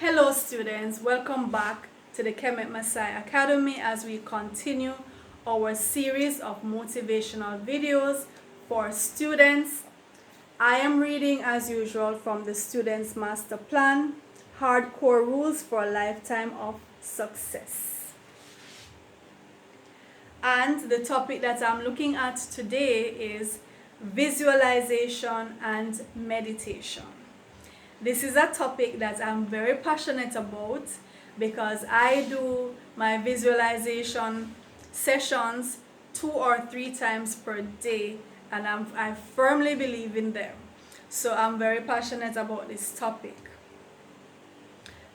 Hello students, welcome back to the Kemet Maasai Academy as we continue our series of motivational videos for students. I am reading as usual from the Students Master Plan, Hardcore Rules for a Lifetime of Success. And the topic that I'm looking at today is visualization and meditation. This is a topic that I'm very passionate about because I do my visualization sessions 2 or 3 times per day, and I firmly believe in them. So I'm very passionate about this topic.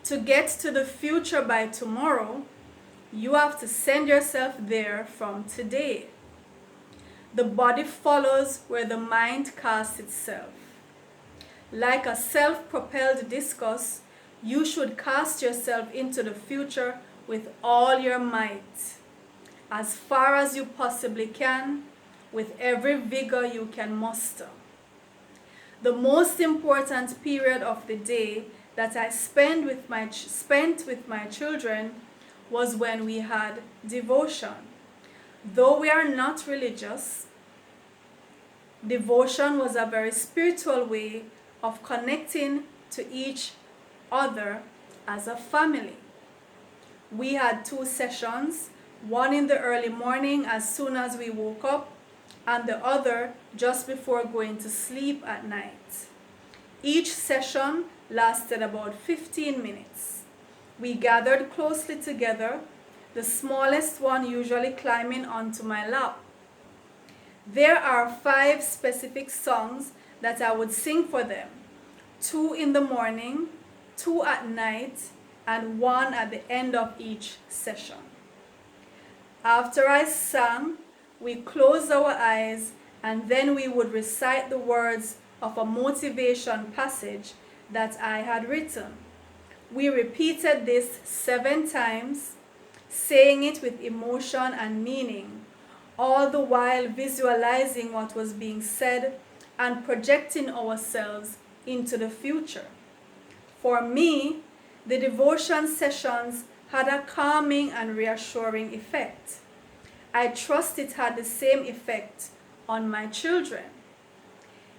To get to the future by tomorrow, you have to send yourself there from today. The body follows where the mind casts itself. Like a self-propelled discus, you should cast yourself into the future with all your might, as far as you possibly can, with every vigor you can muster. The most important period of the day that I spent with my children was when we had devotion. Though we are not religious, devotion was a very spiritual way of connecting to each other as a family. We had 2 sessions, one in the early morning as soon as we woke up, and the other just before going to sleep at night. Each session lasted about 15 minutes. We gathered closely together, the smallest one usually climbing onto my lap. There are 5 specific songs that I would sing for them, 2 in the morning, 2 at night, and 1 at the end of each session. After I sang, we closed our eyes and then we would recite the words of a motivation passage that I had written. We repeated this 7 times, saying it with emotion and meaning, all the while visualizing what was being said and projecting ourselves into the future. For me, the devotion sessions had a calming and reassuring effect. I trust it had the same effect on my children.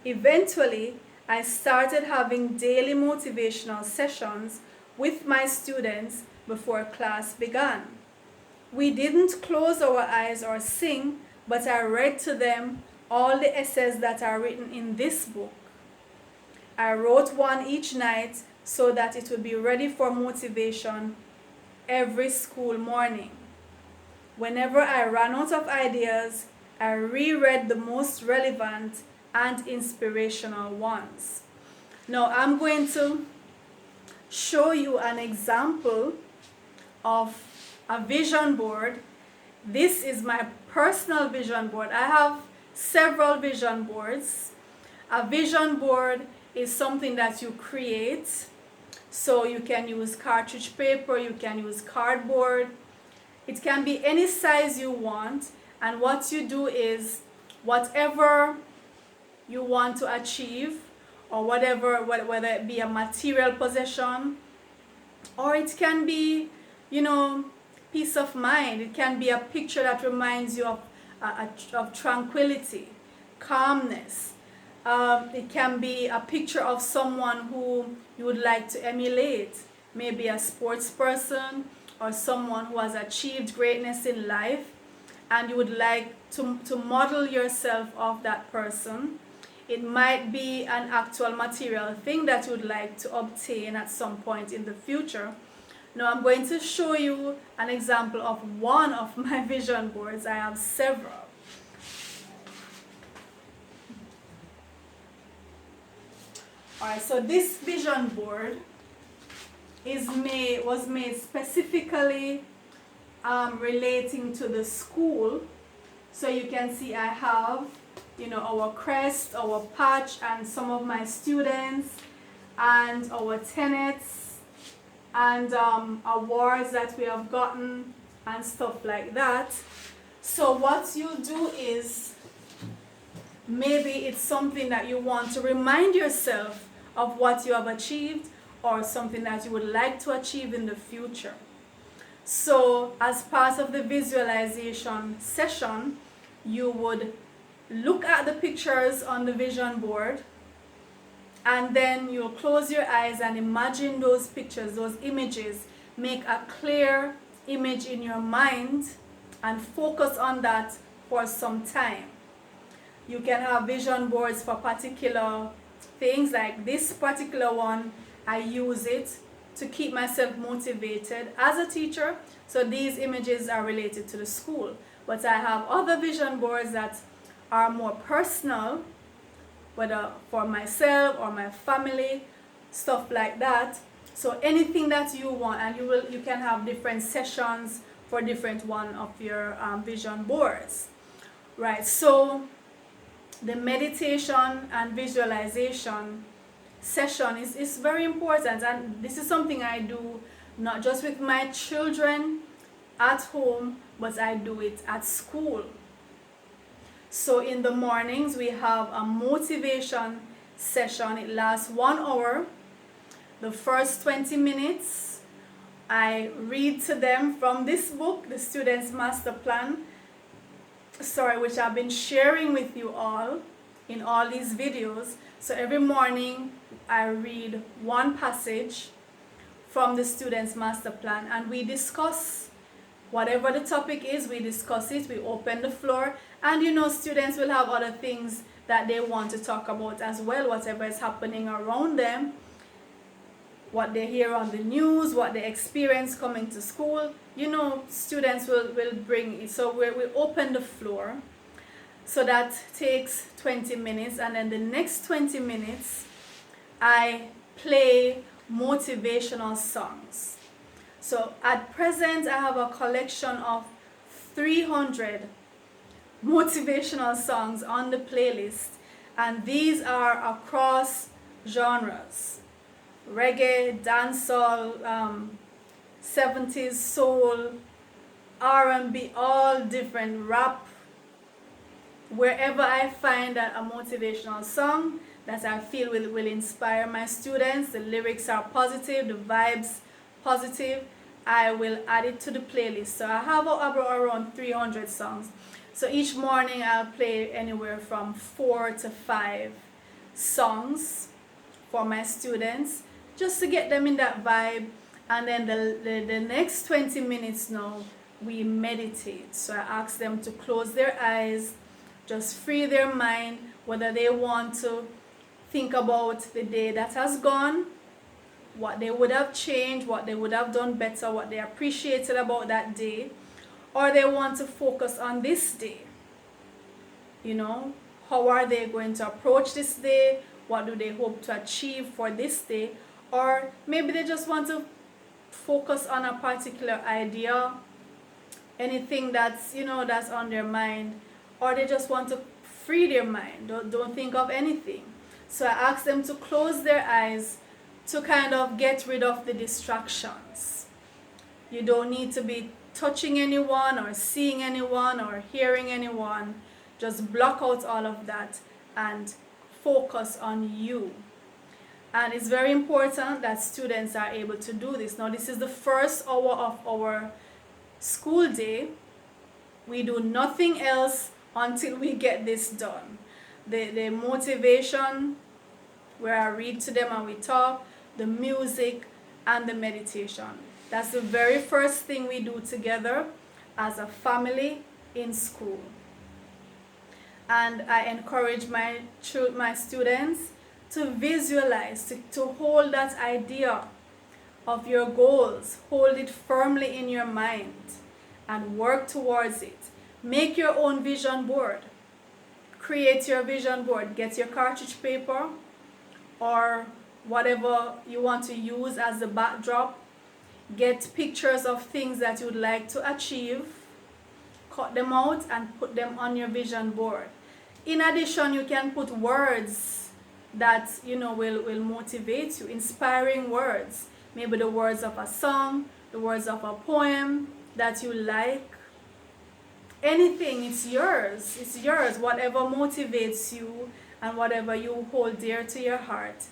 Eventually, I started having daily motivational sessions with my students before class began. We didn't close our eyes or sing, but I read to them all the essays that are written in this book. I wrote one each night so that it would be ready for motivation every school morning. Whenever I ran out of ideas, I reread the most relevant and inspirational ones. Now I'm going to show you an example of a vision board. This is my personal vision board. I have several vision boards. A vision board is something that you create. So you can use cartridge paper, you can use cardboard. It can be any size you want, and what you do is whatever you want to achieve, or whatever, whether it be a material possession, or it can be, peace of mind. It can be a picture that reminds you of tranquility, calmness. It can be a picture of someone who you would like to emulate, maybe a sports person or someone who has achieved greatness in life, and you would like to model yourself of that person. It might be an actual material thing that you would like to obtain at some point in the future. Now I'm going to show you an example of one of my vision boards. I have several. Alright, so this vision board was made specifically relating to the school. So you can see I have, our crest, our patch, and some of my students, and our tenets, and awards that we have gotten, and stuff like that. So what you do is, maybe it's something that you want to remind yourself of what you have achieved, or something that you would like to achieve in the future. So as part of the visualization session, you would look at the pictures on the vision board, and then you'll close your eyes and imagine those pictures, those images. Make a clear image in your mind and focus on that for some time. You can have vision boards for particular things, like this particular one, I use it to keep myself motivated as a teacher. So these images are related to the school. But I have other vision boards that are more personal, whether for myself or my family, stuff like that. So anything that you want, and you can have different sessions for different one of your vision boards, right? So the meditation and visualization session is very important, and this is something I do not just with my children at home, but I do it at school. So in the mornings we have a motivation session. It lasts 1 hour. The first 20 minutes I read to them from this book, the Student's Master Plan, which I've been sharing with you all in all these videos. So every morning I read one passage from the Student's Master Plan, and we discuss whatever the topic is. We discuss it, we open the floor, and students will have other things that they want to talk about as well, whatever is happening around them, what they hear on the news, what they experience coming to school. Students will bring it. So we open the floor. So that takes 20 minutes, and then the next 20 minutes I play motivational songs. So at present I have a collection of 300 motivational songs on the playlist, and these are across genres: reggae, dancehall, 70s soul, R&B, all different, rap. Wherever I find a motivational song that I feel will inspire my students, the lyrics are positive, the vibes positive, I will add it to the playlist. So I have around 300 songs. So each morning I'll play anywhere from 4 to 5 songs for my students, just to get them in that vibe. And then the next 20 minutes now, we meditate. So I ask them to close their eyes, just free their mind, whether they want to think about the day that has gone, what they would have changed, what they would have done better, what they appreciated about that day, or they want to focus on this day. How are they going to approach this day? What do they hope to achieve for this day? Or maybe they just want to focus on a particular idea, anything that's that's on their mind, or they just want to free their mind, don't think of anything. So I ask them to close their eyes to kind of get rid of the distractions. You don't need to be touching anyone or seeing anyone or hearing anyone. Just block out all of that and focus on you. And it's very important that students are able to do this. Now, this is the first hour of our school day. We do nothing else until we get this done. The motivation, where I read to them and we talk, the music, and the meditation. That's the very first thing we do together as a family in school. And I encourage my students to visualize, to hold that idea of your goals, hold it firmly in your mind and work towards it. Make your own vision board. Create your vision board. Get your cartridge paper or whatever you want to use as the backdrop. Get pictures of things that you would like to achieve. Cut them out and put them on your vision board. In addition, you can put words that will motivate you, inspiring words. Maybe the words of a song, the words of a poem that you like. Anything, it's yours. It's yours. Whatever motivates you and whatever you hold dear to your heart.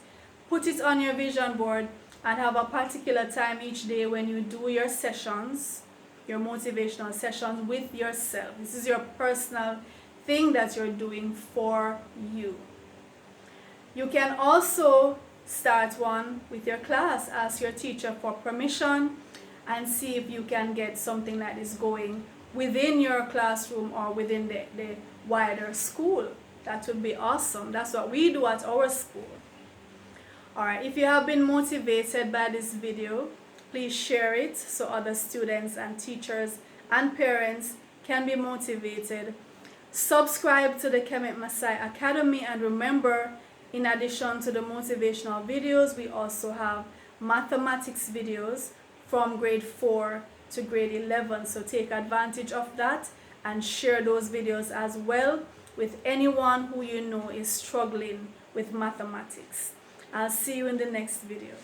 Put it on your vision board and have a particular time each day when you do your sessions, your motivational sessions with yourself. This is your personal thing that you're doing for you. You can also start one with your class. Ask your teacher for permission and see if you can get something that is going within your classroom or within the wider school. That would be awesome. That's what we do at our school. Alright, if you have been motivated by this video, please share it so other students and teachers and parents can be motivated. Subscribe to the Kemet Maasai Academy, and remember, in addition to the motivational videos, we also have mathematics videos from grade 4 to grade 11. So take advantage of that and share those videos as well with anyone who you know is struggling with mathematics. I'll see you in the next video.